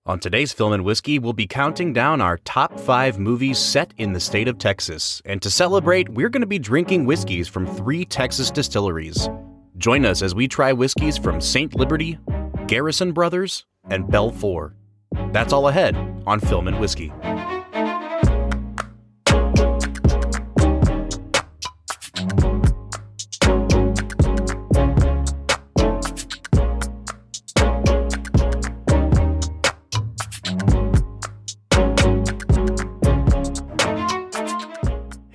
On today's Film and Whiskey, we'll be counting down our top 5 movies set in the state of Texas. And to celebrate, we're going to be drinking whiskeys from 3 Texas distilleries. Join us as we try whiskeys from St. Liberty, Garrison Brothers, and Belfour. That's all ahead on Film and Whiskey.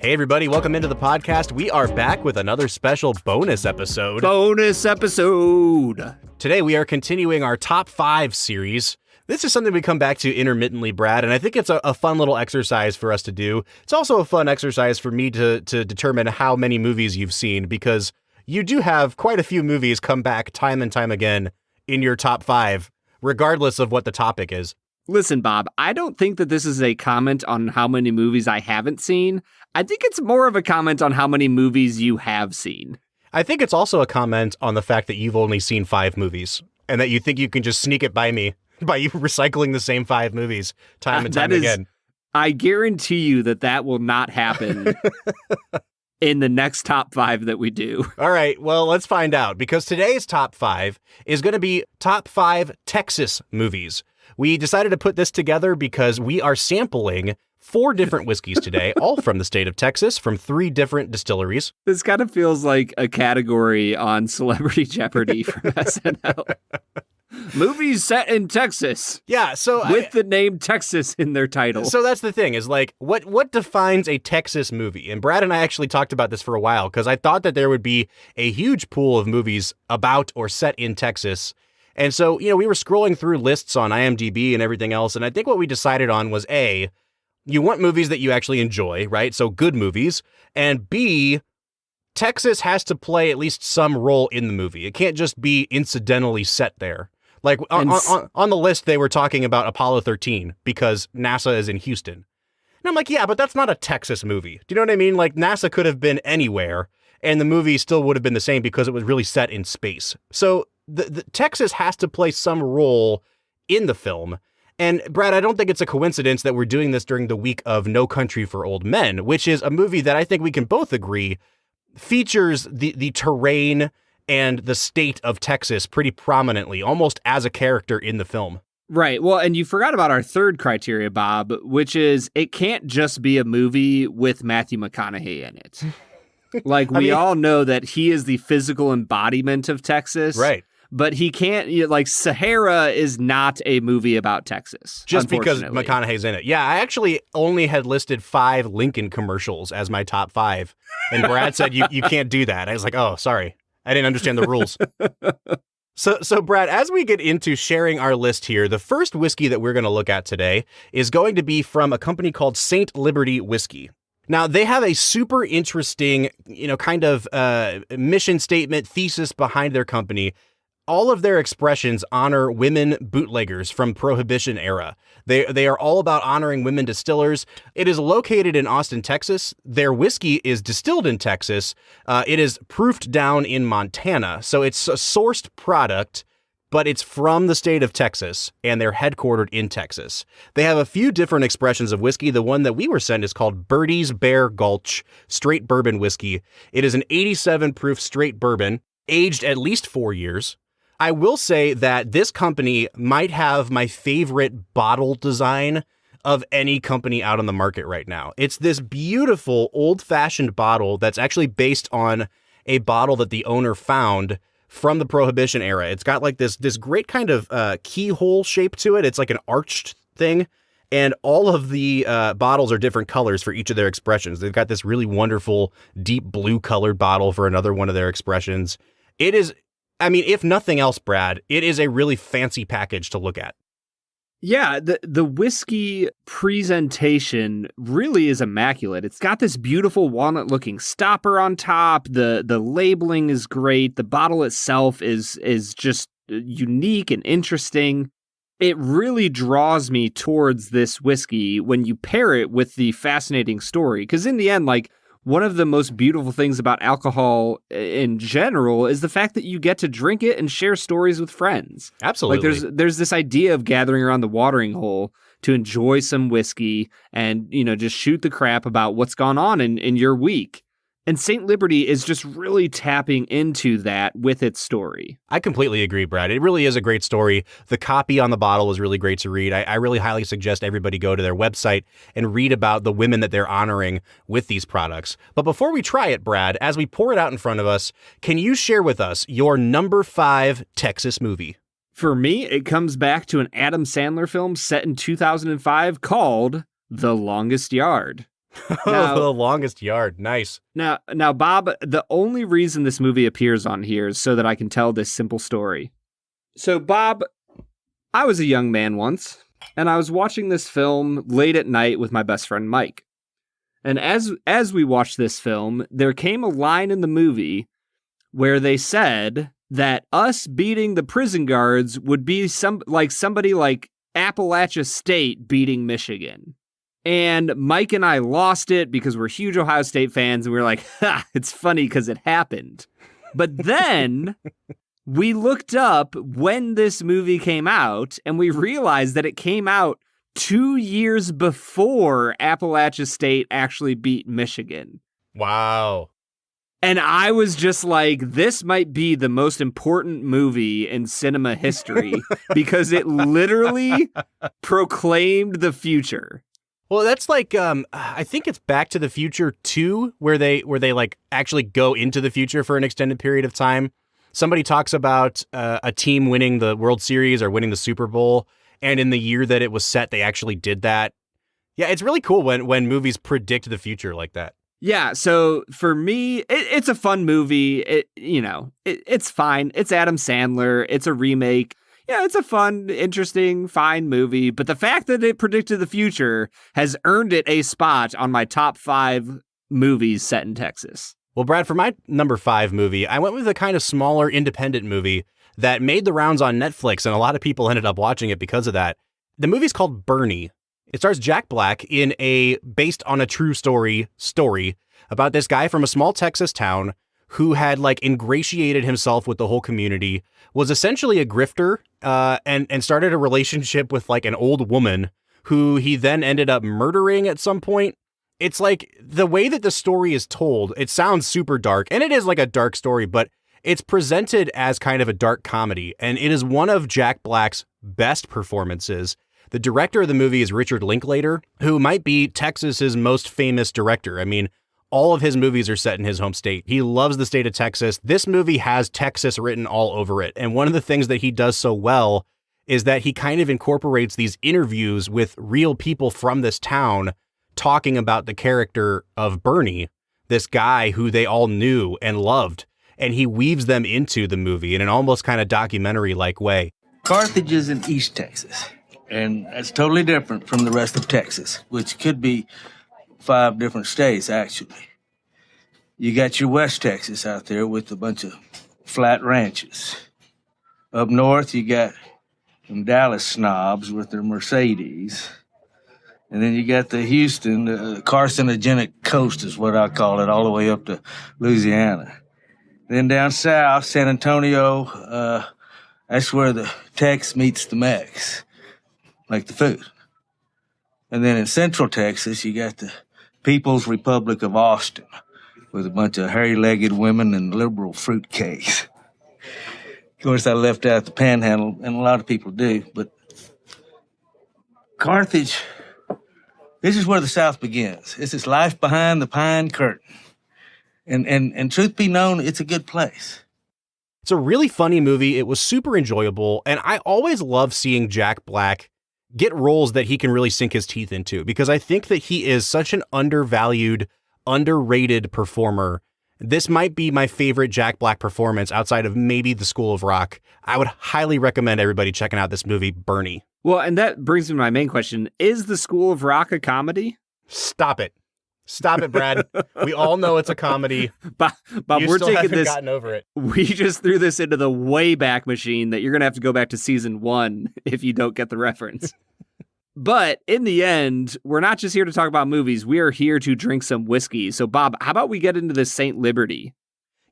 Hey everybody, welcome into the podcast. We are back with another special bonus episode. Today we are continuing our top 5 series. This is something we come back to intermittently, Brad, and I think it's a fun little exercise for us to do. It's also a fun exercise for me to determine how many movies you've seen, because you do have quite a few movies come back time and time again in your top 5, regardless of what the topic is. Listen, Bob, I don't think that this is a comment on how many movies I haven't seen. I think it's more of a comment on how many movies you have seen. I think it's also a comment on the fact that you've only seen 5 movies and that you think you can just sneak it by me by you recycling the same 5 movies time and time again. I guarantee you that will not happen in the next top 5 that we do. All right, well, let's find out, because today's top 5 is going to be top 5 Texas movies. We decided to put this together because we are sampling 4 different whiskeys today, all from the state of Texas, from 3 different distilleries. This kind of feels like a category on Celebrity Jeopardy from SNL. Movies set in Texas. Yeah, so with the name Texas in their title. So that's the thing, is like, what defines a Texas movie? And Brad and I actually talked about this for a while, because I thought that there would be a huge pool of movies about or set in Texas. And so, we were scrolling through lists on IMDb and everything else, and I think what we decided on was A, you want movies that you actually enjoy, right? So good movies. And B, Texas has to play at least some role in the movie. It can't just be incidentally set there. Like on the list, they were talking about Apollo 13 because NASA is in Houston. And I'm like, yeah, but that's not a Texas movie. Do you know what I mean? Like, NASA could have been anywhere and the movie still would have been the same because it was really set in space. So the Texas has to play some role in the film. And Brad, I don't think it's a coincidence that we're doing this during the week of No Country for Old Men, which is a movie that I think we can both agree features the terrain and the state of Texas pretty prominently, almost as a character in the film. Right. Well, and you forgot about our third criteria, Bob, which is it can't just be a movie with Matthew McConaughey in it. Like, we all know that he is the physical embodiment of Texas. Right. But he can't, like, Sahara is not a movie about Texas. Just because McConaughey's in it. Yeah, I actually only had listed 5 Lincoln commercials as my top 5. And Brad said, you can't do that. I was like, oh, sorry. I didn't understand the rules. So Brad, as we get into sharing our list here, the first whiskey that we're going to look at today is going to be from a company called St. Liberty Whiskey. Now, they have a super interesting, kind of mission statement, thesis behind their company. All of their expressions honor women bootleggers from Prohibition era. They are all about honoring women distillers. It is located in Austin, Texas. Their whiskey is distilled in Texas. It is proofed down in Montana. So it's a sourced product, but it's from the state of Texas, and they're headquartered in Texas. They have a few different expressions of whiskey. The one that we were sent is called Birdie's Bear Gulch Straight Bourbon Whiskey. It is an 87 proof straight bourbon, aged at least 4 years. I will say that this company might have my favorite bottle design of any company out on the market right now. It's this beautiful old-fashioned bottle that's actually based on a bottle that the owner found from the Prohibition era. It's got like this great kind of keyhole shape to it. It's like an arched thing. And all of the bottles are different colors for each of their expressions. They've got this really wonderful deep blue colored bottle for another one of their expressions. It is, I mean, if nothing else, Brad, it is a really fancy package to look at. Yeah, the whiskey presentation really is immaculate. It's got this beautiful walnut-looking stopper on top. The labeling is great. The bottle itself is just unique and interesting. It really draws me towards this whiskey when you pair it with the fascinating story. Because in the end, like, one of the most beautiful things about alcohol in general is the fact that you get to drink it and share stories with friends. Absolutely. Like there's this idea of gathering around the watering hole to enjoy some whiskey and, just shoot the crap about what's gone on in your week. And St. Liberty is just really tapping into that with its story. I completely agree, Brad. It really is a great story. The copy on the bottle is really great to read. I really highly suggest everybody go to their website and read about the women that they're honoring with these products. But before we try it, Brad, as we pour it out in front of us, can you share with us your number 5 Texas movie? For me, it comes back to an Adam Sandler film set in 2005 called The Longest Yard. Now, The Longest Yard. Nice. Now, Bob, the only reason this movie appears on here is so that I can tell this simple story. So, Bob, I was a young man once, and I was watching this film late at night with my best friend Mike. And as we watched this film, there came a line in the movie where they said that us beating the prison guards would be somebody like Appalachia State beating Michigan. And Mike and I lost it because we're huge Ohio State fans, and we were like, ha, it's funny because it happened. But then we looked up when this movie came out, and we realized that it came out 2 years before Appalachia State actually beat Michigan. Wow. And I was just like, this might be the most important movie in cinema history because it literally proclaimed the future. Well, that's like, I think it's Back to the Future 2, where they like actually go into the future for an extended period of time. Somebody talks about a team winning the World Series or winning the Super Bowl, and in the year that it was set, they actually did that. Yeah, it's really cool when movies predict the future like that. Yeah, so for me, it's a fun movie. It's fine. It's Adam Sandler. It's a remake. Yeah, it's a fun, interesting, fine movie, but the fact that it predicted the future has earned it a spot on my top 5 movies set in Texas. Well, Brad, for my number 5 movie, I went with a kind of smaller independent movie that made the rounds on Netflix, and a lot of people ended up watching it because of that. The movie's called Bernie. It stars Jack Black in a based on a true story about this guy from a small Texas town who had like ingratiated himself with the whole community, was essentially a grifter, and started a relationship with like an old woman who he then ended up murdering at some point. It's like the way that the story is told, it sounds super dark, and it is like a dark story, but it's presented as kind of a dark comedy, and it is one of Jack Black's best performances. The director of the movie is Richard Linklater, who might be Texas's most famous director. I mean, all of his movies are set in his home state. He loves the state of Texas. This movie has Texas written all over it. And one of the things that he does so well is that he kind of incorporates these interviews with real people from this town talking about the character of Bernie, this guy who they all knew and loved. And he weaves them into the movie in an almost kind of documentary-like way. Carthage is in East Texas, and that's totally different from the rest of Texas, which could be 5 different states, actually. You got your West Texas out there with a bunch of flat ranches. Up north, you got them Dallas snobs with their Mercedes. And then you got the Houston, the carcinogenic coast is what I call it, all the way up to Louisiana. Then down south, San Antonio, that's where the Tex meets the Mex, like the food. And then in Central Texas, you got the People's Republic of Austin with a bunch of hairy-legged women and liberal fruitcakes. Of course, I left out the Panhandle, and a lot of people do, but Carthage, this is where the South begins. This is life behind the pine curtain. And truth be known, it's a good place. It's a really funny movie. It was super enjoyable, and I always love seeing Jack Black get roles that he can really sink his teeth into, because I think that he is such an undervalued, underrated performer. This might be my favorite Jack Black performance outside of maybe The School of Rock. I would highly recommend everybody checking out this movie, Bernie. Well, and that brings me to my main question. Is The School of Rock a comedy? Stop it. Stop it, Brad. We all know it's a comedy. Bob, you we're still taking haven't this. Gotten over it. We just threw this into the Wayback Machine that you're going to have to go back to season 1 if you don't get the reference. But in the end, we're not just here to talk about movies. We are here to drink some whiskey. So, Bob, how about we get into this St. Liberty?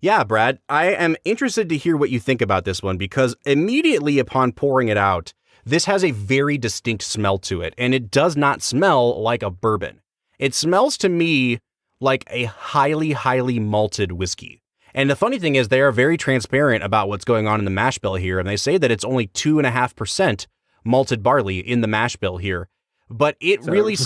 Yeah, Brad, I am interested to hear what you think about this one because immediately upon pouring it out, this has a very distinct smell to it, and it does not smell like a bourbon. It smells to me like a highly, highly malted whiskey. And the funny thing is they are very transparent about what's going on in the mash bill here, and they say that it's only 2.5% malted barley in the mash bill here. But it really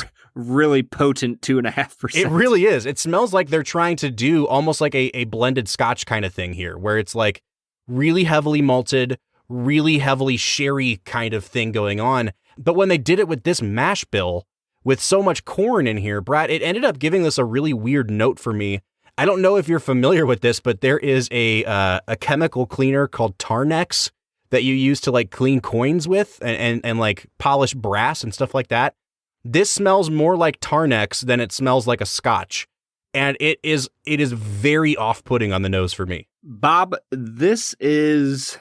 potent 2.5%. It really is. It smells like they're trying to do almost like a blended scotch kind of thing here, where it's like really heavily malted, really heavily sherry kind of thing going on. But when they did it with this mash bill, with so much corn in here, Brad, it ended up giving this a really weird note for me. I don't know if you're familiar with this, but there is a chemical cleaner called Tarnex that you use to like clean coins with and like polish brass and stuff like that. This smells more like Tarnex than it smells like a scotch. And it is very off-putting on the nose for me. Bob, this is,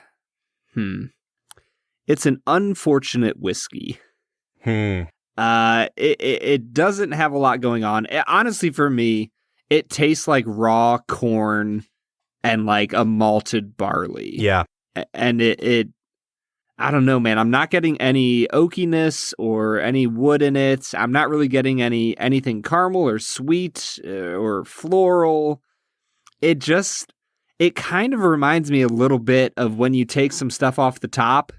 it's an unfortunate whiskey. It doesn't have a lot going on. Honestly, for me, it tastes like raw corn and like a malted barley. Yeah. And it I don't know, man. I'm not getting any oakiness or any wood in it. I'm not really getting anything caramel or sweet or floral. It kind of reminds me a little bit of when you take some stuff off the top,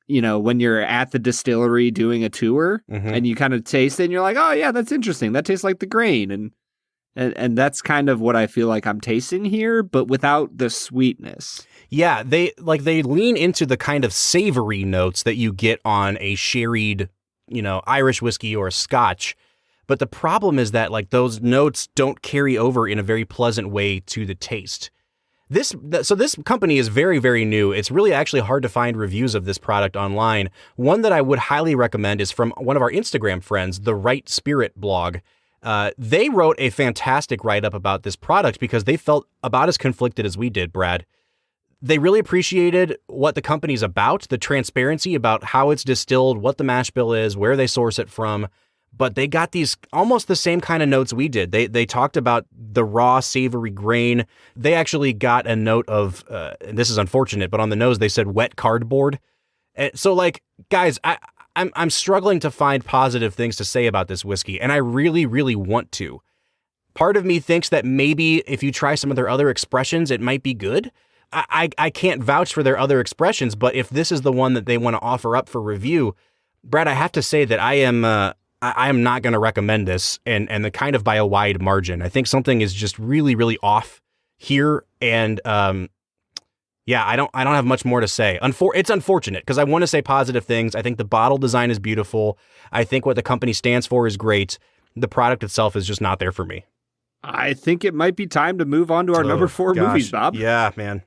you know, when you're at the distillery doing a tour and you kind of taste it and you're like, oh yeah, that's interesting. That tastes like the grain. And that's kind of what I feel like I'm tasting here, but without the sweetness. Yeah, they lean into the kind of savory notes that you get on a sherried, you know, Irish whiskey or a scotch. But the problem is that like those notes don't carry over in a very pleasant way to the taste. So this company is very, very new. It's really actually hard to find reviews of this product online. One that I would highly recommend is from one of our Instagram friends, the Right Spirit blog. They wrote a fantastic write-up about this product because they felt about as conflicted as we did, Brad. They really appreciated what the company's about, the transparency about how it's distilled, what the mash bill is, where they source it from. But they got these almost the same kind of notes we did. They talked about the raw, savory grain. They actually got a note of, and this is unfortunate, but on the nose they said wet cardboard. So like, guys, I'm struggling to find positive things to say about this whiskey, and I really, really want to. Part of me thinks that maybe if you try some of their other expressions, it might be good. I can't vouch for their other expressions, but if this is the one that they want to offer up for review, Brad, I have to say that I am not going to recommend this, and the kind of by a wide margin. I think something is just really, really off here, and yeah, I don't have much more to say. It's unfortunate because I want to say positive things. I think the bottle design is beautiful. I think what the company stands for is great. The product itself is just not there for me. I think it might be time to move on to our number 4 movies, Bob. Yeah, man.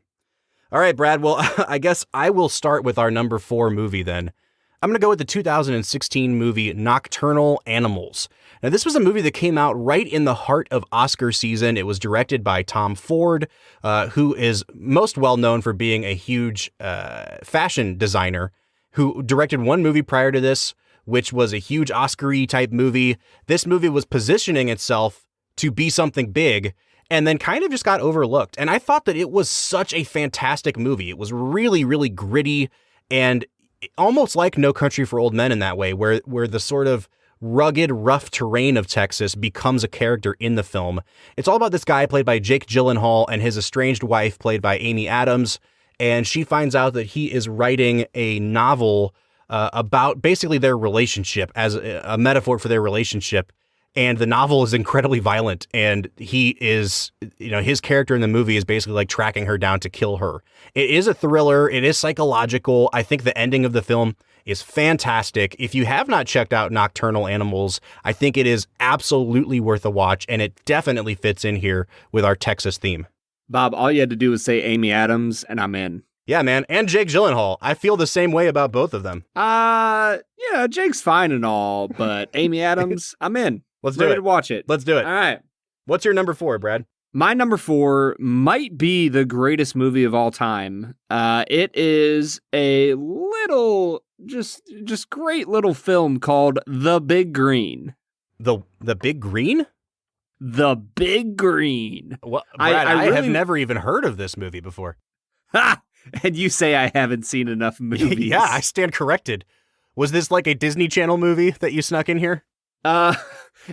All right, Brad. Well, I guess I will start with our number 4 movie then. I'm going to go with the 2016 movie Nocturnal Animals. Now, this was a movie that came out right in the heart of Oscar season. It was directed by Tom Ford, who is most well known for being a huge fashion designer, who directed one movie prior to this, which was a huge Oscar-y type movie. This movie was positioning itself to be something big, and then kind of just got overlooked. And I thought that it was such a fantastic movie. It was really, really gritty and almost like No Country for Old Men in that way, where the sort of rugged, rough terrain of Texas becomes a character in the film. It's all about this guy played by Jake Gyllenhaal and his estranged wife played by Amy Adams. And she finds out that he is writing a novel about basically their relationship as a metaphor for their relationship. And the novel is incredibly violent, and he is, you know, his character in the movie is basically like tracking her down to kill her. It is a thriller. It is psychological. I think the ending of the film is fantastic. If you have not checked out Nocturnal Animals, I think it is absolutely worth a watch, and it definitely fits in here with our Texas theme. Bob, all you had to do was say Amy Adams, and I'm in. Yeah, man. And Jake Gyllenhaal. I feel the same way about both of them. Yeah, Jake's fine and all, but Amy Adams, I'm in. Let's do it. Ready to watch it. Let's do it. All right. What's your number 4, Brad? My number 4 might be the greatest movie of all time. It is a little just great little film called The Big Green. The Big Green? The Big Green. Well, Brad, I really have never even heard of this movie before. Ha! And you say I haven't seen enough movies. Yeah, I stand corrected. Was this like a Disney Channel movie that you snuck in here?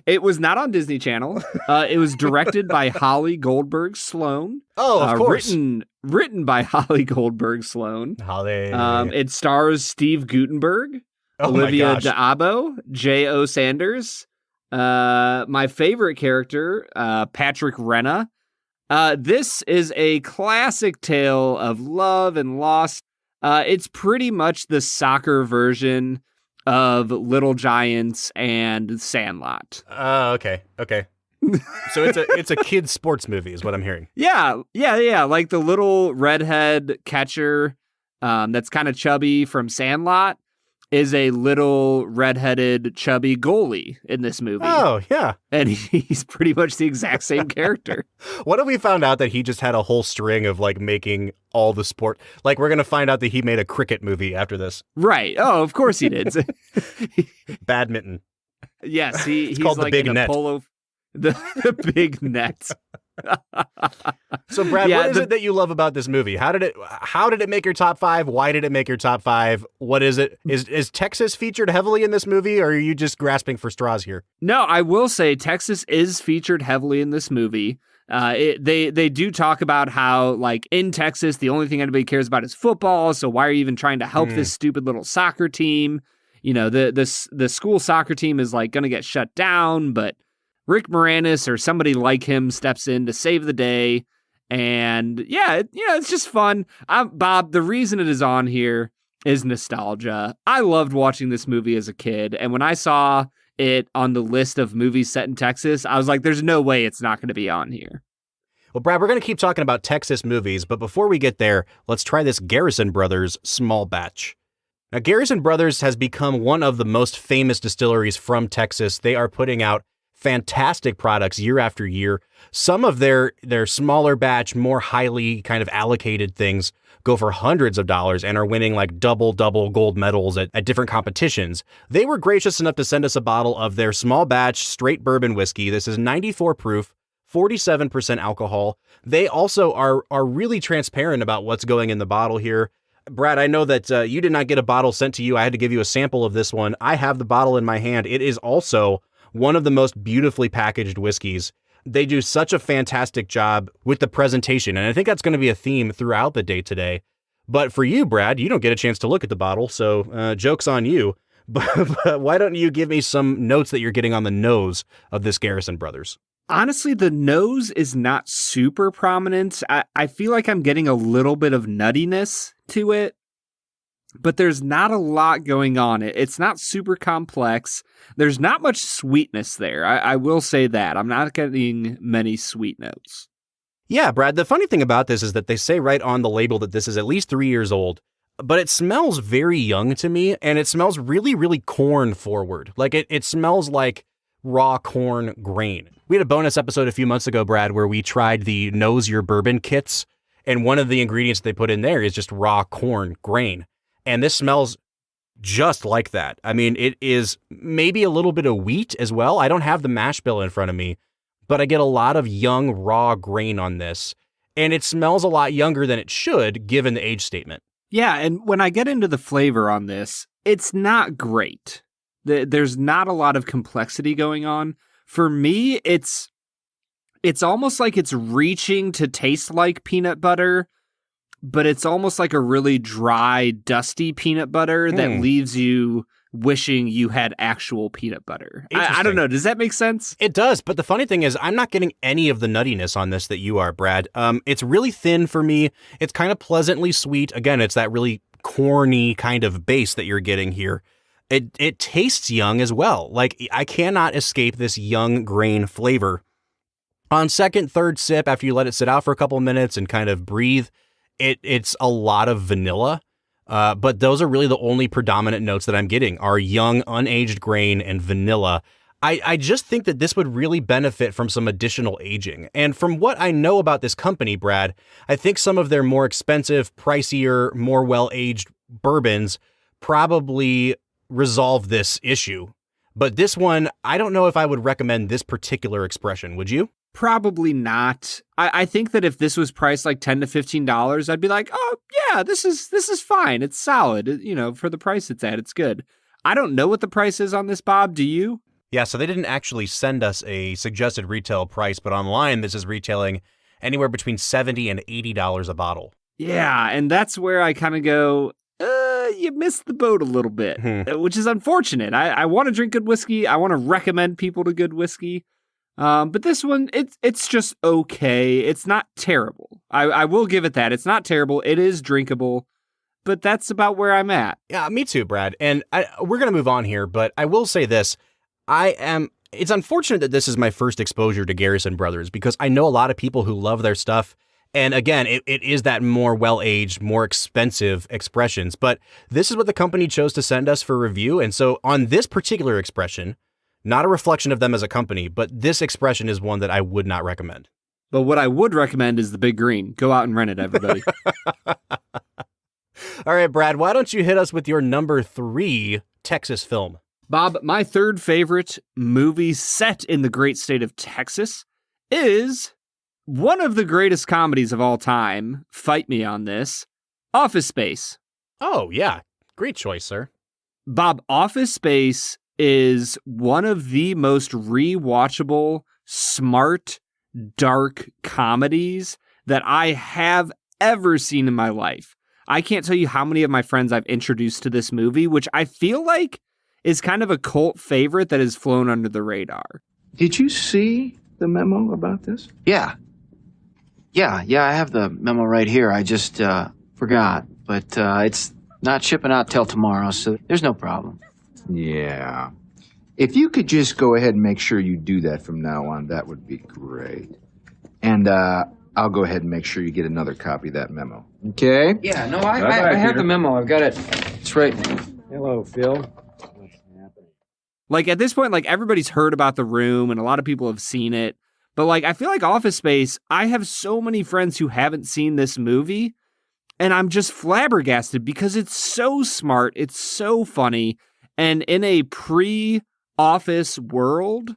It was not on Disney Channel. It was directed by Holly Goldberg Sloan. Oh, of course. Written by Holly Goldberg Sloan. Holly. It stars Steve Guttenberg, Olivia d'Abo, J.O. Sanders, my favorite character, Patrick Renna. This is a classic tale of love and loss. It's pretty much the soccer version of Little Giants and Sandlot. Oh, okay. So it's a kid's sports movie is what I'm hearing. Yeah. Like the little redhead catcher that's kind of chubby from Sandlot is a little redheaded chubby goalie in this movie. Oh, yeah. And he's pretty much the exact same character. What if we found out that he just had a whole string of like making all the sport? Like we're going to find out that he made a cricket movie after this. Right. Oh, of course he did. Badminton. Yes, he's called like the Big in Net. a polo. The Big Net. So Brad, what is it that you love about this movie? How did it make your top 5? Why did it make your top 5? What is it? Is Texas featured heavily in this movie, or are you just grasping for straws here? No, I will say Texas is featured heavily in this movie. They do talk about how, like, in Texas, the only thing anybody cares about is football. So why are you even trying to help this stupid little soccer team? You know, the school soccer team is like going to get shut down, but Rick Moranis or somebody like him steps in to save the day. And yeah, it's just fun. Bob, the reason it is on here is nostalgia. I loved watching this movie as a kid. And when I saw it on the list of movies set in Texas, I was like, there's no way it's not going to be on here. Well, Brad, we're going to keep talking about Texas movies, but before we get there, let's try this Garrison Brothers small batch. Now, Garrison Brothers has become one of the most famous distilleries from Texas. They are putting out fantastic products year after year. Some of their smaller batch, more highly kind of allocated things go for hundreds of dollars and are winning like double gold medals at different competitions. They were gracious enough to send us a bottle of their small batch straight bourbon whiskey. This is 94 proof, 47% alcohol. They also are really transparent about what's going in the bottle here. Brad, I know that you did not get a bottle sent to you. I had to give you a sample of this one. I have the bottle in my hand. It is also one of the most beautifully packaged whiskeys. They do such a fantastic job with the presentation, and I think that's going to be a theme throughout the day today. But for you, Brad, you don't get a chance to look at the bottle, so joke's on you. But why don't you give me some notes that you're getting on the nose of this Garrison Brothers? Honestly, the nose is not super prominent. I feel like I'm getting a little bit of nuttiness to it, but there's not a lot going on. It's not super complex. There's not much sweetness there. I will say that. I'm not getting many sweet notes. Yeah, Brad, the funny thing about this is that they say right on the label that this is at least 3 years old, but it smells very young to me, and it smells really, really corn forward. Like it smells like raw corn grain. We had a bonus episode a few months ago, Brad, where we tried the Nose Your Bourbon kits, and one of the ingredients they put in there is just raw corn grain. And this smells just like that. I mean, it is maybe a little bit of wheat as well. I don't have the mash bill in front of me, but I get a lot of young raw grain on this, and it smells a lot younger than it should given the age statement. Yeah, and when I get into the flavor on this, it's not great. There's not a lot of complexity going on. For me, it's almost like it's reaching to taste like peanut butter, but it's almost like a really dry, dusty peanut butter that leaves you wishing you had actual peanut butter. I don't know. Does that make sense? It does. But the funny thing is, I'm not getting any of the nuttiness on this that you are, Brad. It's really thin for me. It's kind of pleasantly sweet. Again, it's that really corny kind of base that you're getting here. It tastes young as well. Like, I cannot escape this young grain flavor. On second, third sip, after you let it sit out for a couple of minutes and kind of breathe, it's a lot of vanilla. But those are really the only predominant notes that I'm getting are young, unaged grain and vanilla. I just think that this would really benefit from some additional aging. And from what I know about this company, Brad, I think some of their more expensive, pricier, more well-aged bourbons probably resolve this issue. But this one, I don't know if I would recommend this particular expression. Would you? Probably not. I think that if this was priced like $10 to $15, I'd be like, oh yeah, this is fine. It's solid. For the price it's at, it's good. I don't know what the price is on this, Bob. Do you? Yeah, so they didn't actually send us a suggested retail price, but online this is retailing anywhere between $70 and $80 a bottle. Yeah, and that's where I kind of go, you missed the boat a little bit, which is unfortunate. I want to drink good whiskey. I want to recommend people to good whiskey. But this one, it's just okay. It's not terrible. I will give it that. It's not terrible. It is drinkable, but that's about where I'm at. Yeah, me too, Brad. And we're going to move on here, but I will say this. It's unfortunate that this is my first exposure to Garrison Brothers because I know a lot of people who love their stuff. And again, it is that more well-aged, more expensive expressions. But this is what the company chose to send us for review. And so on this particular expression, not a reflection of them as a company, but this expression is one that I would not recommend. But what I would recommend is the Big Green. Go out and rent it, everybody. All right, Brad, why don't you hit us with your number 3 Texas film? Bob, my third favorite movie set in the great state of Texas is one of the greatest comedies of all time. Fight me on this. Office Space. Oh, yeah. Great choice, sir. Bob, Office Space is one of the most rewatchable, smart, dark comedies that I have ever seen in my life. I can't tell you how many of my friends I've introduced to this movie, which I feel like is kind of a cult favorite that has flown under the radar. Did you see the memo about this? Yeah, I have the memo right here. I just forgot. But it's not shipping out till tomorrow, so there's no problem. Yeah. If you could just go ahead and make sure you do that from now on, that would be great. And I'll go ahead and make sure you get another copy of that memo. Okay? Yeah, no, I have the memo. I've got it. It's right. Hello, Phil. Like, at this point, like, everybody's heard about The Room, and a lot of people have seen it. But, like, I feel like Office Space, I have so many friends who haven't seen this movie, and I'm just flabbergasted because it's so smart, it's so funny, and in a pre-Office world,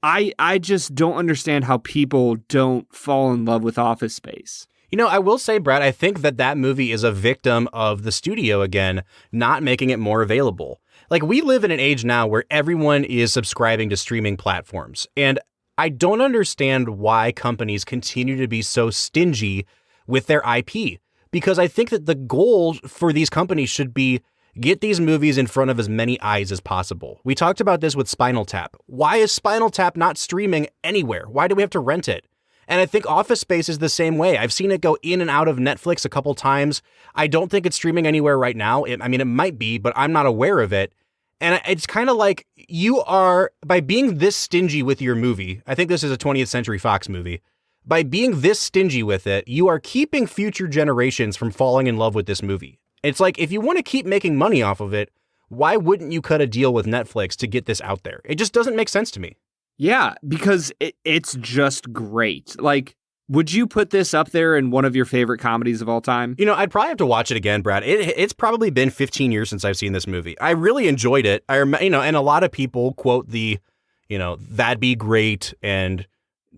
I just don't understand how people don't fall in love with Office Space. I will say, Brad, I think that movie is a victim of the studio again, not making it more available. Like, we live in an age now where everyone is subscribing to streaming platforms, and I don't understand why companies continue to be so stingy with their IP, because I think that the goal for these companies should be get these movies in front of as many eyes as possible. We talked about this with Spinal Tap. Why is Spinal Tap not streaming anywhere? Why do we have to rent it? And I think Office Space is the same way. I've seen it go in and out of Netflix a couple times. I don't think it's streaming anywhere right now. It might be, but I'm not aware of it. And it's kind of like you are, by being this stingy with your movie, I think this is a 20th Century Fox movie, by being this stingy with it, you are keeping future generations from falling in love with this movie. It's like, if you want to keep making money off of it, why wouldn't you cut a deal with Netflix to get this out there? It just doesn't make sense to me. Yeah, because it's just great. Like, would you put this up there in one of your favorite comedies of all time? I'd probably have to watch it again, Brad. It's probably been 15 years since I've seen this movie. I really enjoyed it. And a lot of people quote the, that'd be great and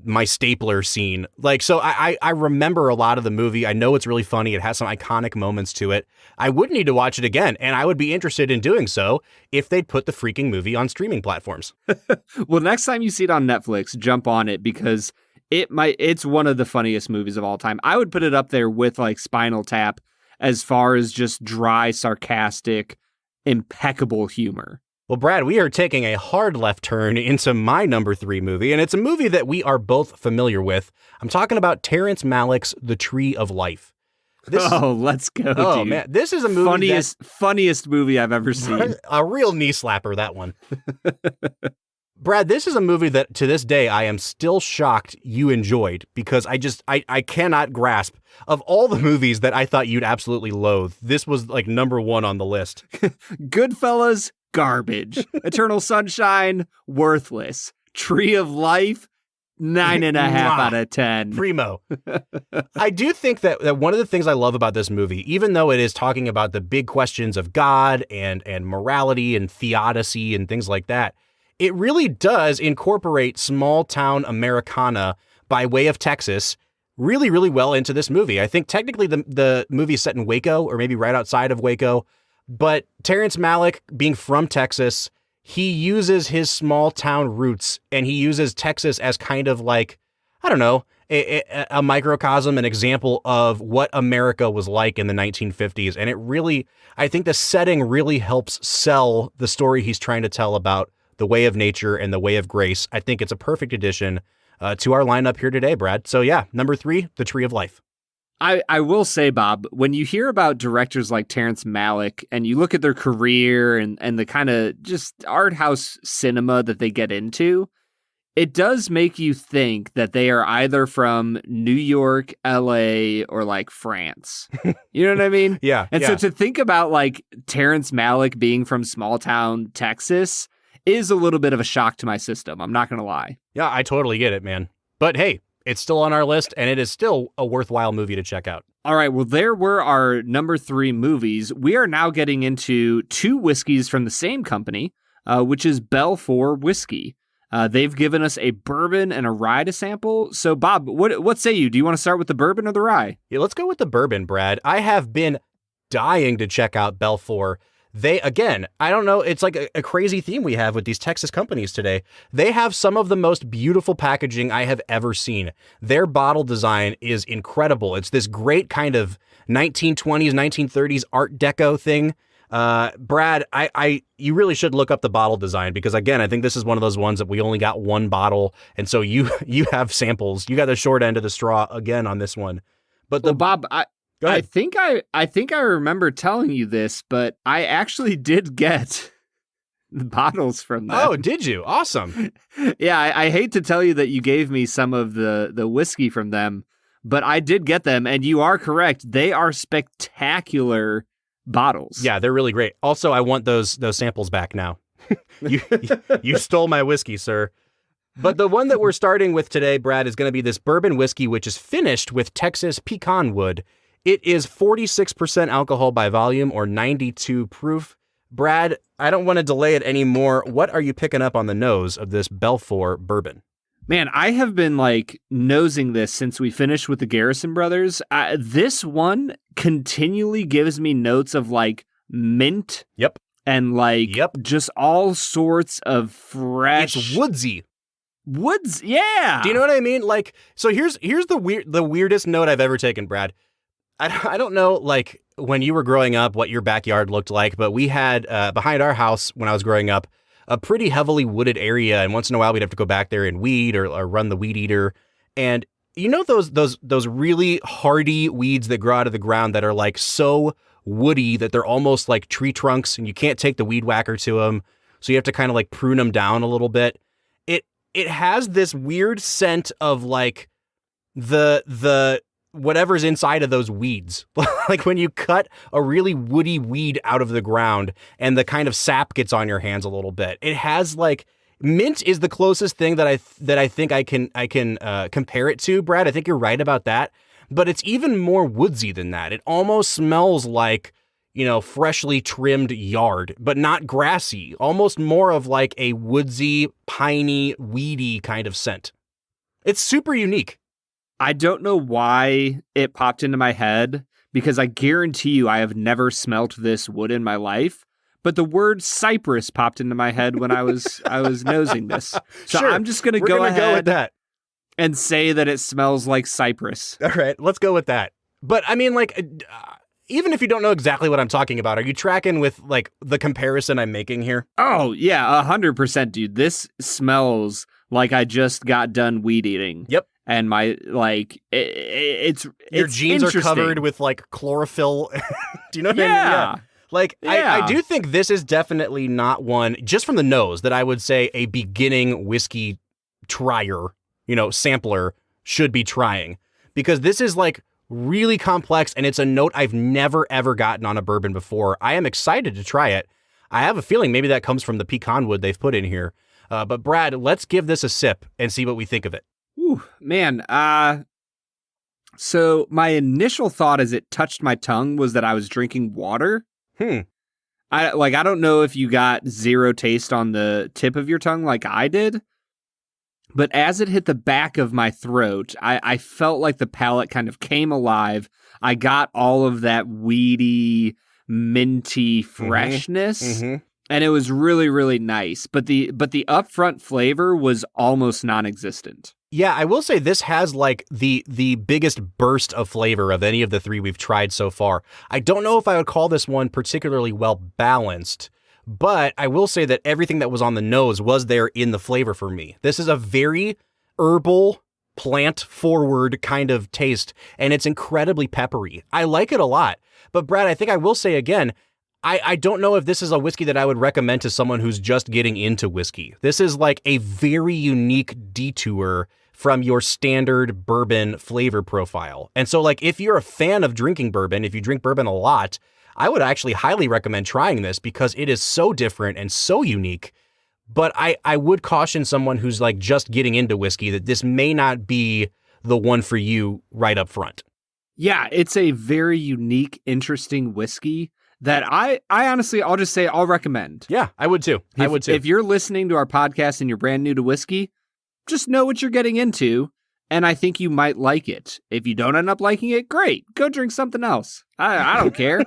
my stapler scene. Like, so I remember a lot of the movie. I know it's really funny. It has some iconic moments to it. I would need to watch it again, and I would be interested in doing so if they'd put the freaking movie on streaming platforms. Well, next time you see it on Netflix, jump on it, because it's one of the funniest movies of all time. I would put it up there with like Spinal Tap as far as just dry, sarcastic, impeccable humor. Well, Brad, we are taking a hard left turn into my number 3 movie, and it's a movie that we are both familiar with. I'm talking about Terence Malik's The Tree of Life. Let's go, oh, dude. Man, this is a movie funniest movie I've ever seen. A real knee slapper, that one. Brad, this is a movie that to this day I am still shocked you enjoyed, because I cannot grasp, of all the movies that I thought you'd absolutely loathe, this was like number 1 on the list. Goodfellas, garbage. Eternal Sunshine, worthless. Tree of Life, 9.5 out of 10. Primo. I do think that one of the things I love about this movie, even though it is talking about the big questions of God and morality and theodicy and things like that, it really does incorporate small town Americana by way of Texas really, really well into this movie. I think technically the movie is set in Waco or maybe right outside of Waco, but Terence Malek, being from Texas, he uses his small town roots and he uses Texas as kind of like, I don't know, a microcosm, an example of what America was like in the 1950s. And it really, I think the setting really helps sell the story he's trying to tell about the way of nature and the way of grace. I think it's a perfect addition to our lineup here today, Brad. So yeah, number 3, The Tree of Life. I will say, Bob, when you hear about directors like Terence Malek and you look at their career and the kind of just art house cinema that they get into, it does make you think that they are either from New York, LA, or like France. You know what I mean? Yeah. And so to think about like Terence Malek being from small town Texas is a little bit of a shock to my system. I'm not going to lie. Yeah, I totally get it, man. But hey, it's still on our list, and it is still a worthwhile movie to check out. All right, well, there were our number 3 movies. We are now getting into 2 whiskeys from the same company, which is Belfour Whiskey. They've given us a bourbon and a rye to sample. So, Bob, what say you? Do you want to start with the bourbon or the rye? Yeah, let's go with the bourbon, Brad. I have been dying to check out Belfour. They, again, I don't know, it's like a crazy theme we have with these Texas companies today. They have some of the most beautiful packaging I have ever seen. Their bottle design is incredible. It's this great kind of 1920s, 1930s Art Deco thing. Brad, you really should look up the bottle design because, again, I think this is one of those ones that we only got one bottle. And so you have samples. You got the short end of the straw again on this one. But Bob, go ahead. I think I remember telling you this, but I actually did get the bottles from them. Oh, did you? Awesome. Yeah, I hate to tell you that you gave me some of the whiskey from them, but I did get them, and you are correct. They are spectacular bottles. Yeah, they're really great. Also, I want those samples back now. You stole my whiskey, sir. But the one that we're starting with today, Brad, is going to be this bourbon whiskey, which is finished with Texas pecan wood. It is 46% alcohol by volume or 92 proof. Brad, I don't want to delay it anymore. What are you picking up on the nose of this Belfour bourbon? Man, I have been like nosing this since we finished with the Garrison Brothers. This one continually gives me notes of like mint. Yep. And like just all sorts of fresh. It's woodsy. Woods, yeah. Do you know what I mean? Like, so here's the weirdest note I've ever taken, Brad. I don't know, like, when you were growing up, what your backyard looked like, but we had, behind our house when I was growing up, a pretty heavily wooded area, and once in a while we'd have to go back there and weed or run the weed eater. And you know those really hardy weeds that grow out of the ground that are, like, so woody that they're almost like tree trunks, and you can't take the weed whacker to them, so you have to kind of, like, prune them down a little bit. It has this weird scent of, like, the whatever's inside of those weeds. Like when you cut a really woody weed out of the ground and the kind of sap gets on your hands a little bit. It has like mint is the closest thing that I think I can compare it to, Brad. I think you're right about that, but it's even more woodsy than that. It almost smells like, you know, freshly trimmed yard, but not grassy, almost more of like a woodsy, piney, weedy kind of scent. It's super unique. I don't know why it popped into my head because I guarantee you I have never smelt this wood in my life. But the word cypress popped into my head when I was nosing this. So sure. I'm just going to go with that and say that it smells like cypress. All right, let's go with that. But I mean, like, even if you don't know exactly what I'm talking about, are you tracking with like the comparison I'm making here? Oh, yeah, 100%, dude. This smells like I just got done weed eating. Yep. And my, like, it's your jeans are covered with, like, chlorophyll. Do you know what I mean? Yeah. Like, yeah. I do think this is definitely not one, just from the nose, that I would say a beginning whiskey trier, you know, sampler should be trying. Because this is, like, really complex, and it's a note I've never, ever gotten on a bourbon before. I am excited to try it. I have a feeling maybe that comes from the pecan wood they've put in here. But, Brad, let's give this a sip and see what we think of it. Ooh, man. So my initial thought as it touched my tongue was that I was drinking water. I don't know if you got zero taste on the tip of your tongue like I did, but as it hit the back of my throat, I felt like the palate kind of came alive. I got all of that weedy, minty freshness, and it was really, really nice. But the upfront flavor was almost non-existent. Yeah, I will say this has like the biggest burst of flavor of any of the three we've tried so far. I don't know if I would call this one particularly well balanced, but I will say that everything that was on the nose was there in the flavor for me. This is a very herbal, plant forward kind of taste, and it's incredibly peppery. I like it a lot. But Brad, I think I will say again, I don't know if this is a whiskey that I would recommend to someone who's just getting into whiskey. This is like a very unique detour from your standard bourbon flavor profile. And so like if you're a fan of drinking bourbon, if you drink bourbon a lot, I would actually highly recommend trying this because it is so different and so unique. But I would caution someone who's like just getting into whiskey that this may not be the one for you right up front. Yeah, it's a very unique, interesting whiskey that I honestly, I'll just say I'll recommend. Yeah, I would too. If you're listening to our podcast and you're brand new to whiskey, just know what you're getting into, and I think you might like it. If you don't end up liking it, great. Go drink something else. I don't care.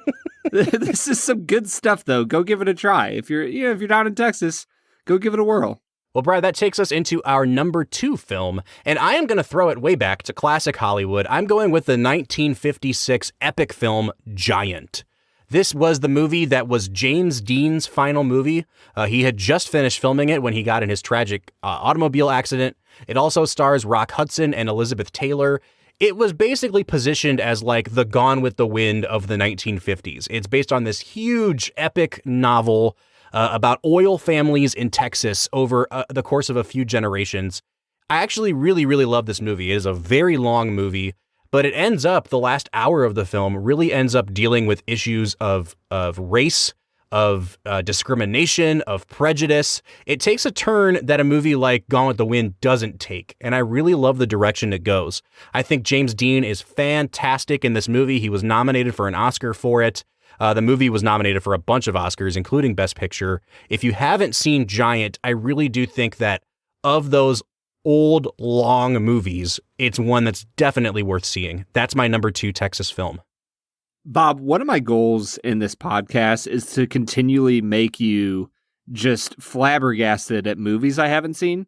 This is some good stuff, though. Go give it a try. If you're down in Texas, go give it a whirl. Well, Brad, that takes us into our number 2 film, and I am going to throw it way back to classic Hollywood. I'm going with the 1956 epic film Giant. This was the movie that was James Dean's final movie. He had just finished filming it when he got in his tragic automobile accident. It also stars Rock Hudson and Elizabeth Taylor. It was basically positioned as like the Gone with the Wind of the 1950s. It's based on this huge epic novel about oil families in Texas over the course of a few generations. I actually really, really love this movie. It is a very long movie. But it ends up, the last hour of the film really ends up dealing with issues of race, of discrimination, of prejudice. It takes a turn that a movie like Gone with the Wind doesn't take, and I really love the direction it goes. I think James Dean is fantastic in this movie. He was nominated for an Oscar for it. The movie was nominated for a bunch of Oscars, including Best Picture. If you haven't seen Giant, I really do think that of those old, long movies, it's one that's definitely worth seeing. That's my number 2 Texas film. Bob, one of my goals in this podcast is to continually make you just flabbergasted at movies I haven't seen.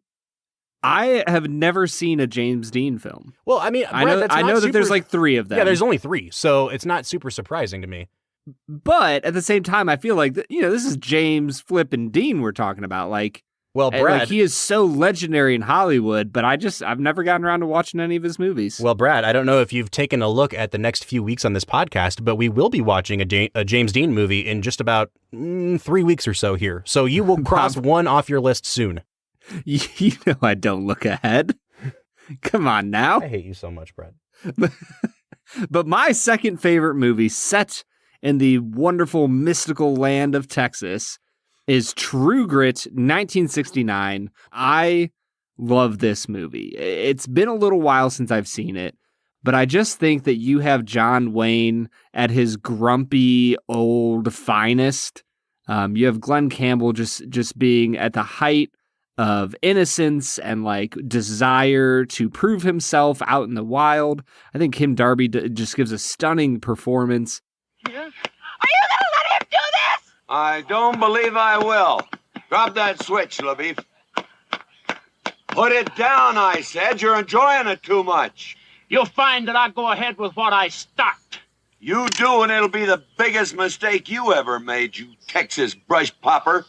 I have never seen a James Dean film. Well, I mean, Brad, I know that there's like 3 of them. Yeah, there's only 3, so it's not super surprising to me. But at the same time, I feel like, this is James flippin' Dean we're talking about. Well, Brad, he is so legendary in Hollywood, but I've never gotten around to watching any of his movies. Well, Brad, I don't know if you've taken a look at the next few weeks on this podcast, but we will be watching a James Dean movie in just about 3 weeks or so here. So you will cross one off your list soon. You know I don't look ahead. Come on now. I hate you so much, Brad. But my second favorite movie set in the wonderful mystical land of Texas is True Grit, 1969. I love this movie. It's been a little while since I've seen it, but I just think that you have John Wayne at his grumpy old finest. You have Glenn Campbell just being at the height of innocence and like desire to prove himself out in the wild. I think Kim Darby just gives a stunning performance. Yeah. Are you gonna let him do this? I don't believe I will. Drop that switch, LaBeef. Put it down, I said. You're enjoying it too much. You'll find that I go ahead with what I start. You do, and it'll be the biggest mistake you ever made, you Texas brush popper.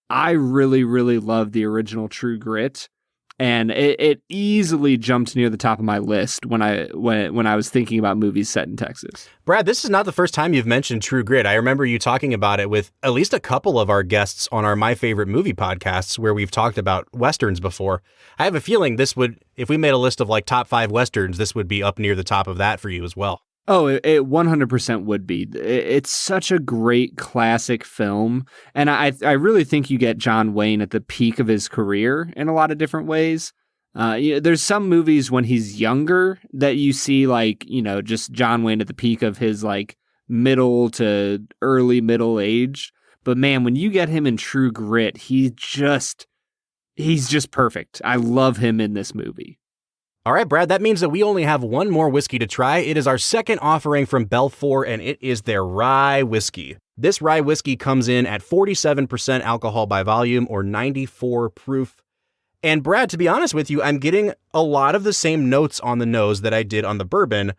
I really, really love the original True Grit, and it easily jumped near the top of my list when I was thinking about movies set in Texas. Brad, this is not the first time you've mentioned True Grit. I remember you talking about it with at least a couple of our guests on our My Favorite Movie podcasts where we've talked about Westerns before. I have a feeling this would, if we made a list of like top 5 Westerns, this would be up near the top of that for you as well. Oh, it 100% would be. It's such a great classic film. And I really think you get John Wayne at the peak of his career in a lot of different ways. There's some movies when he's younger that you see like, just John Wayne at the peak of his like middle to early middle age. But man, when you get him in True Grit, he's just perfect. I love him in this movie. All right, Brad, that means that we only have one more whiskey to try. It is our second offering from Belfour, and it is their rye whiskey. This rye whiskey comes in at 47% alcohol by volume or 94 proof. And Brad, to be honest with you, I'm getting a lot of the same notes on the nose that I did on the bourbon,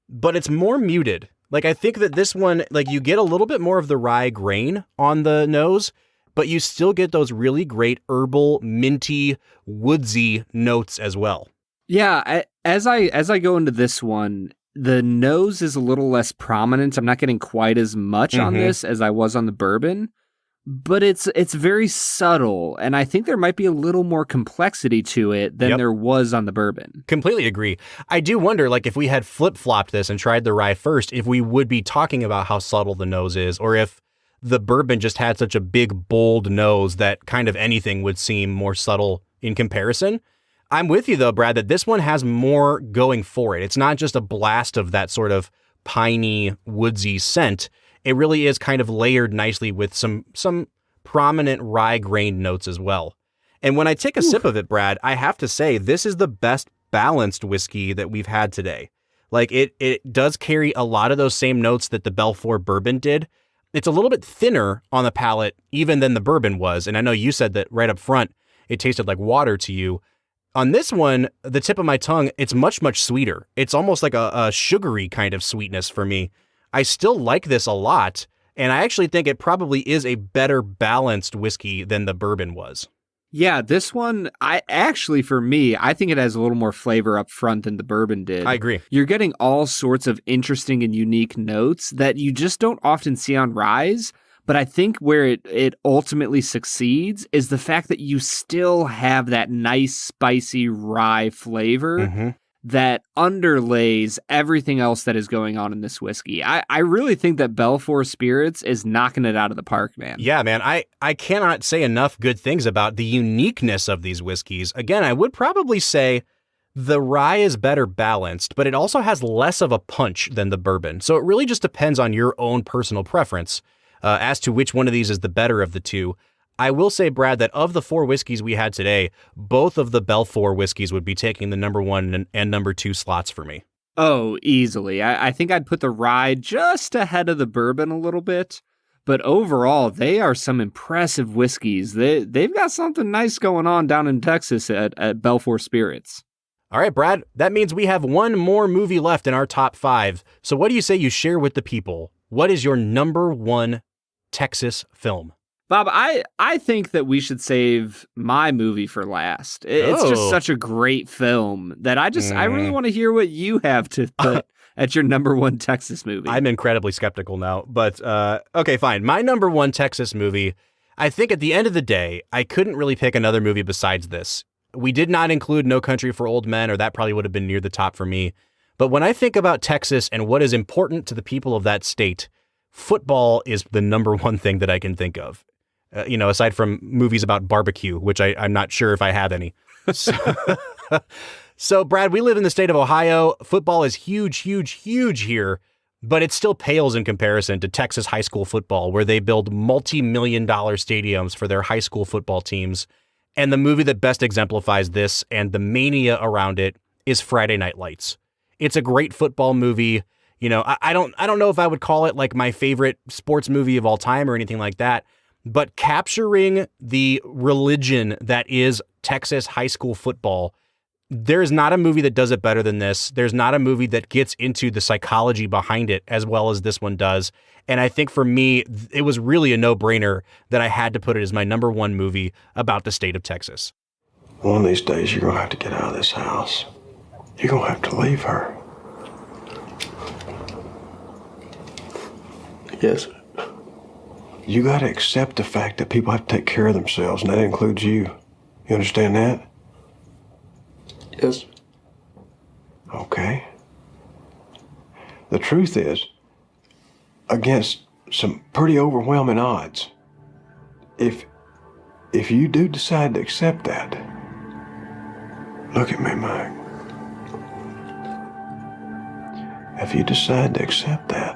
but it's more muted. Like, I think that this one, like, you get a little bit more of the rye grain on the nose, but you still get those really great herbal, minty, woodsy notes as well. Yeah, as I go into this one, the nose is a little less prominent. I'm not getting quite as much on this as I was on the bourbon, but it's very subtle, and I think there might be a little more complexity to it than there was on the bourbon. Completely agree. I do wonder, like, if we had flip-flopped this and tried the rye first, if we would be talking about how subtle the nose is, or if the bourbon just had such a big, bold nose that kind of anything would seem more subtle in comparison. I'm with you, though, Brad, that this one has more going for it. It's not just a blast of that sort of piney, woodsy scent. It really is kind of layered nicely with some prominent rye grain notes as well. And when I take a sip of it, Brad, I have to say this is the best balanced whiskey that we've had today. Like, it does carry a lot of those same notes that the Belfour bourbon did. It's a little bit thinner on the palate even than the bourbon was. And I know you said that right up front, it tasted like water to you. On this one, the tip of my tongue, it's much, much sweeter. It's almost like a sugary kind of sweetness for me. I still like this a lot, and I actually think it probably is a better balanced whiskey than the bourbon was. Yeah, this one, for me, I think it has a little more flavor up front than the bourbon did. I agree. You're getting all sorts of interesting and unique notes that you just don't often see on ryes. But I think where it ultimately succeeds is the fact that you still have that nice, spicy rye flavor that underlays everything else that is going on in this whiskey. I really think that Belfour Spirits is knocking it out of the park, man. Yeah, man. I cannot say enough good things about the uniqueness of these whiskeys. Again, I would probably say the rye is better balanced, but it also has less of a punch than the bourbon. So it really just depends on your own personal preference. As to which one of these is the better of the two. I will say, Brad, that of the four whiskeys we had today, both of the Belfour whiskeys would be taking the number one and number two slots for me. Oh, easily. I think I'd put the rye just ahead of the bourbon a little bit. But overall, they are some impressive whiskeys. They've got something nice going on down in Texas at Belfour Spirits. All right, Brad, that means we have one more movie left in our top five. So what do you say you share with the people? What is your number one Texas film? Bob, I think that we should save my movie for last. It's just such a great film that I really want to hear what you have to put at your number one Texas movie. I'm incredibly skeptical now, but okay, fine. My number one Texas movie, I think at the end of the day, I couldn't really pick another movie besides this. We did not include No Country for Old Men, or that probably would have been near the top for me. But when I think about Texas and what is important to the people of that state, football is the number one thing that I can think of, aside from movies about barbecue, which I'm not sure if I have any. So, Brad, we live in the state of Ohio. Football is huge, huge, huge here, but it still pales in comparison to Texas high school football, where they build multi-million-dollar stadiums for their high school football teams. And the movie that best exemplifies this and the mania around it is Friday Night Lights. It's a great football movie. I don't know if I would call it like my favorite sports movie of all time or anything like that, but capturing the religion that is Texas high school football, there's not a movie that does it better than this. There's not a movie that gets into the psychology behind it as well as this one does. And I think for me, it was really a no-brainer that I had to put it as my number one movie about the state of Texas. One of these days, you're going to have to get out of this house. You're going to have to leave her. Yes. You got to accept the fact that people have to take care of themselves, and that includes you. You understand that? Yes. Okay. The truth is, against some pretty overwhelming odds, if you do decide to accept that, Look at me, Mike. If you decide to accept that,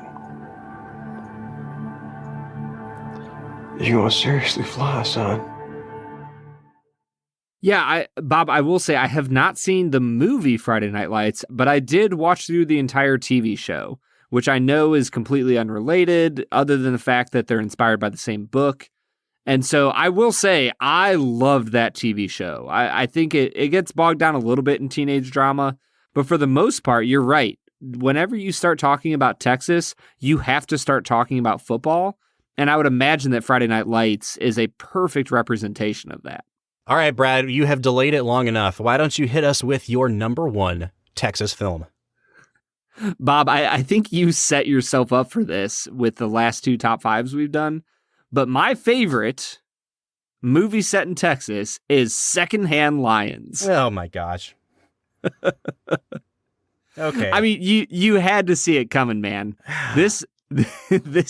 you're gonna seriously fly, son. Yeah, Bob, I will say I have not seen the movie Friday Night Lights, but I did watch through the entire TV show, which I know is completely unrelated, other than the fact that they're inspired by the same book. And so I will say I loved that TV show. I think it gets bogged down a little bit in teenage drama, but for the most part, you're right. Whenever you start talking about Texas, you have to start talking about football. And I would imagine that Friday Night Lights is a perfect representation of that. All right, Brad, you have delayed it long enough. Why don't you hit us with your number one Texas film? Bob, I think you set yourself up for this with the last two top fives we've done. But my favorite movie set in Texas is Secondhand Lions. Oh, my gosh. Okay. I mean, you had to see it coming, man. This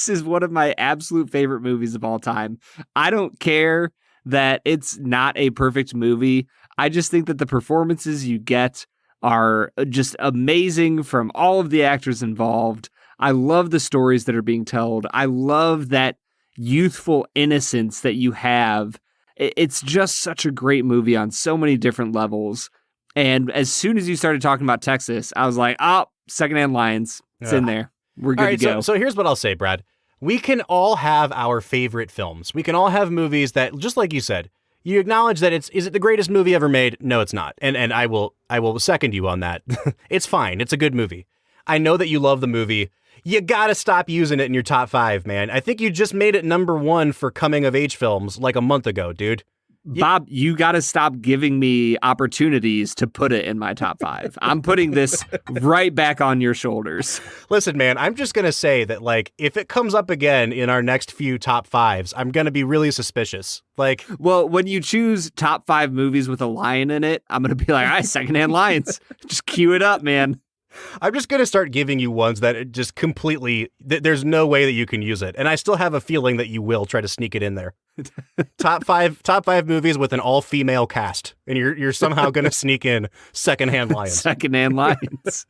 is one of my absolute favorite movies of all time. I don't care that it's not a perfect movie. I just think that the performances you get are just amazing from all of the actors involved. I love the stories that are being told. I love that youthful innocence that you have. It's just such a great movie on so many different levels. And as soon as you started talking about Texas, I was like, oh, Secondhand Lions. It's in there. We're good to go. So here's what I'll say, Brad. We can all have our favorite films. We can all have movies that, just like you said, you acknowledge that is it the greatest movie ever made? No, it's not. And I will second you on that. It's fine. It's a good movie. I know that you love the movie. You got to stop using it in your top five, man. I think you just made it number one for coming of age films like a month ago, dude. Bob, you got to stop giving me opportunities to put it in my top five. I'm putting this right back on your shoulders. Listen, man, I'm just going to say that, like, if it comes up again in our next few top fives, I'm going to be really suspicious. Like, well, when you choose top five movies with a lion in it, I'm going to be like, all right, Secondhand Lions. Just cue it up, man. I'm just going to start giving you ones that just completely, there's no way that you can use it. And I still have a feeling that you will try to sneak it in there. Top five movies with an all-female cast. And you're somehow going to sneak in Secondhand Lions. Secondhand Lions.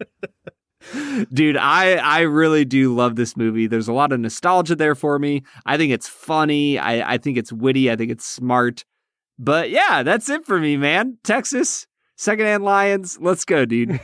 Dude, I really do love this movie. There's a lot of nostalgia there for me. I think it's funny. I think it's witty. I think it's smart. But yeah, that's it for me, man. Texas, Secondhand Lions. Let's go, dude.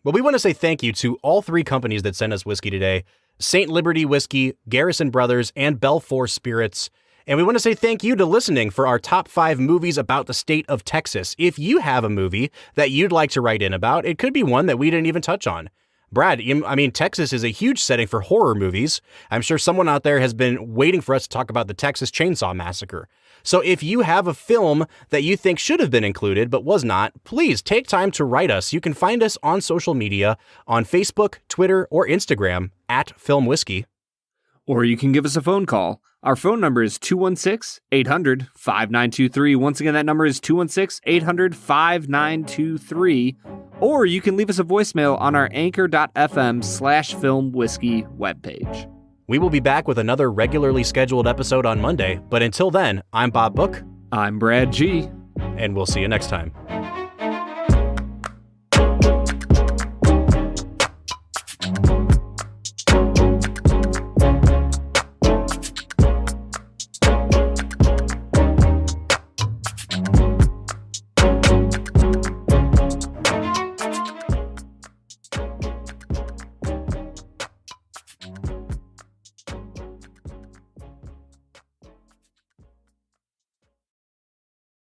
Well, we want to say thank you to all three companies that sent us whiskey today: St. Liberty Whiskey, Garrison Brothers, and Belfour Spirits. And we want to say thank you to listening for our top 5 movies about the state of Texas. If you have a movie that you'd like to write in about, it could be one that we didn't even touch on. Brad, I mean, Texas is a huge setting for horror movies. I'm sure someone out there has been waiting for us to talk about the Texas Chainsaw Massacre. So if you have a film that you think should have been included but was not, please take time to write us. You can find us on social media on Facebook, Twitter, or Instagram at Film Whiskey. Or you can give us a phone call. Our phone number is 216-800-5923. Once again, that number is 216-800-5923. Or you can leave us a voicemail on our anchor.fm/filmwhiskey webpage. We will be back with another regularly scheduled episode on Monday, but until then, I'm Bob Book. I'm Brad G. And we'll see you next time.